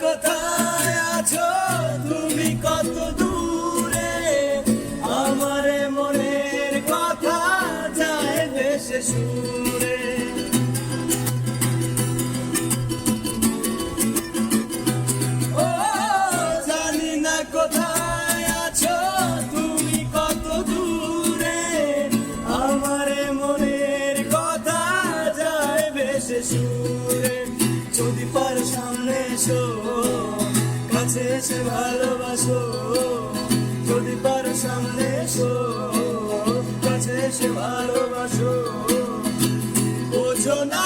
কোথায় আছো তুমি কত দূরে, আমার মনের কথা যায় ভেসে সুরে। ও জানি না কোথায় আছো তুমি কত দূরে, আমার মনের কথা যায় ভেসে সুরে। যদি পারো সামনে এসো, কাছে এসে ভালোবাসো, যদি পারো সামনে এসো, কাছে এসে ভালোবাসো। বোঝো না